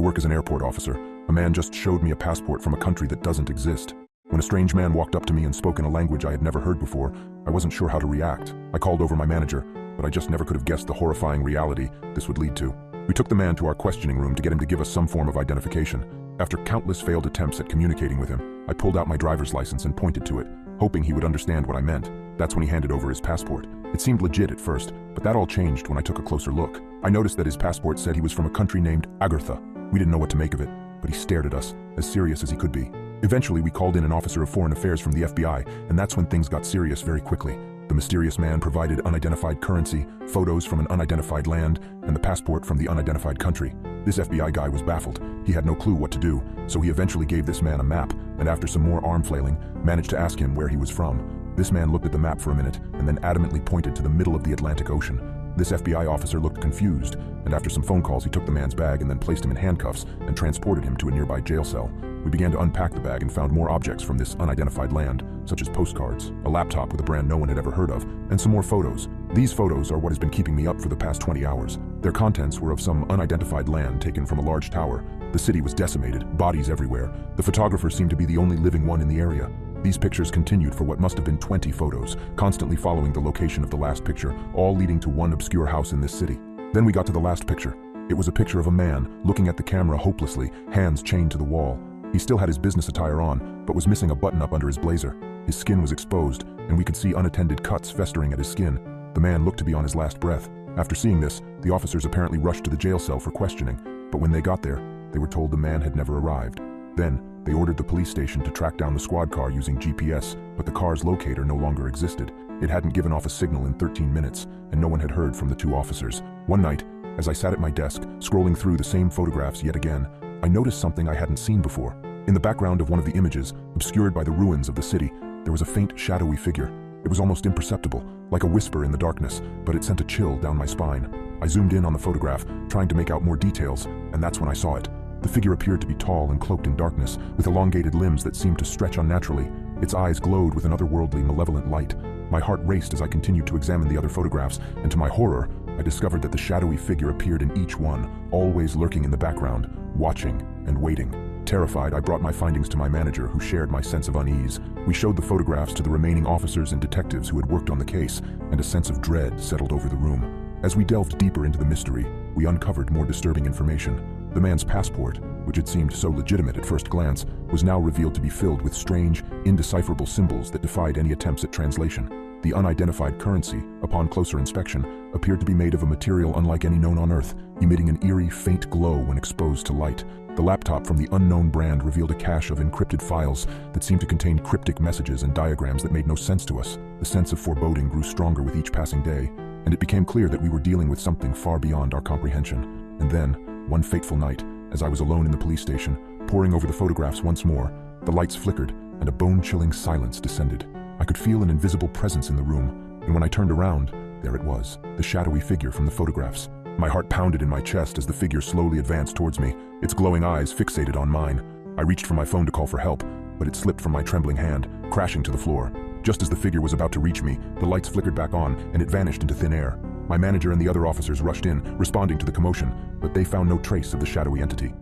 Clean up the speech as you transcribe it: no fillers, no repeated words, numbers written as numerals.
work as an airport officer. A man just showed me a passport from a country that doesn't exist. When a strange man walked up to me and spoke in a language I had never heard before, I wasn't sure how to react. I called over my manager, but I just never could have guessed the horrifying reality this would lead to. We took the man to our questioning room to get him to give us some form of identification. After countless failed attempts at communicating with him, I pulled out my driver's license and pointed to it, hoping he would understand what I meant. That's when he handed over his passport. It seemed legit at first, but that all changed when I took a closer look. I noticed that his passport said he was from a country named Agartha. We didn't know what to make of it, but he stared at us, as serious as he could be. Eventually, we called in an officer of foreign affairs from the FBI, and that's when things got serious very quickly. The mysterious man provided unidentified currency, photos from an unidentified land, and the passport from the unidentified country. This FBI guy was baffled. He had no clue what to do, so he eventually gave this man a map, and after some more arm flailing, managed to ask him where he was from. This man looked at the map for a minute, and then adamantly pointed to the middle of the Atlantic Ocean. This FBI officer looked confused, and after some phone calls he took the man's bag and then placed him in handcuffs and transported him to a nearby jail cell. We began to unpack the bag and found more objects from this unidentified land, such as postcards, a laptop with a brand no one had ever heard of, and some more photos. These photos are what has been keeping me up for the past 20 hours. Their contents were of some unidentified land taken from a large tower. The city was decimated, bodies everywhere. The photographer seemed to be the only living one in the area. These pictures continued for what must have been 20 photos, constantly following the location of the last picture, all leading to one obscure house in this city. Then we got to the last picture. It was a picture of a man, looking at the camera hopelessly, hands chained to the wall. He still had his business attire on, but was missing a button up under his blazer. His skin was exposed, and we could see unattended cuts festering at his skin. The man looked to be on his last breath. After seeing this, the officers apparently rushed to the jail cell for questioning, but when they got there, they were told the man had never arrived. Then, they ordered the police station to track down the squad car using GPS, but the car's locator no longer existed. It hadn't given off a signal in 13 minutes, and no one had heard from the two officers. One night, as I sat at my desk, scrolling through the same photographs yet again, I noticed something I hadn't seen before. In the background of one of the images, obscured by the ruins of the city, there was a faint, shadowy figure. It was almost imperceptible, like a whisper in the darkness, but it sent a chill down my spine. I zoomed in on the photograph, trying to make out more details, and that's when I saw it. The figure appeared to be tall and cloaked in darkness, with elongated limbs that seemed to stretch unnaturally. Its eyes glowed with an otherworldly, malevolent light. My heart raced as I continued to examine the other photographs, and to my horror, I discovered that the shadowy figure appeared in each one, always lurking in the background, watching and waiting. Terrified, I brought my findings to my manager, who shared my sense of unease. We showed the photographs to the remaining officers and detectives who had worked on the case, and a sense of dread settled over the room. As we delved deeper into the mystery, we uncovered more disturbing information. The man's passport, which had seemed so legitimate at first glance, was now revealed to be filled with strange, indecipherable symbols that defied any attempts at translation. The unidentified currency, upon closer inspection, appeared to be made of a material unlike any known on Earth, emitting an eerie, faint glow when exposed to light. The laptop from the unknown brand revealed a cache of encrypted files that seemed to contain cryptic messages and diagrams that made no sense to us. The sense of foreboding grew stronger with each passing day, and it became clear that we were dealing with something far beyond our comprehension. And then, one fateful night, as I was alone in the police station, poring over the photographs once more, the lights flickered and a bone-chilling silence descended. I could feel an invisible presence in the room, and when I turned around, there it was, the shadowy figure from the photographs. My heart pounded in my chest as the figure slowly advanced towards me, its glowing eyes fixated on mine. I reached for my phone to call for help, but it slipped from my trembling hand, crashing to the floor. Just as the figure was about to reach me, the lights flickered back on and it vanished into thin air. My manager and the other officers rushed in, responding to the commotion, but they found no trace of the shadowy entity.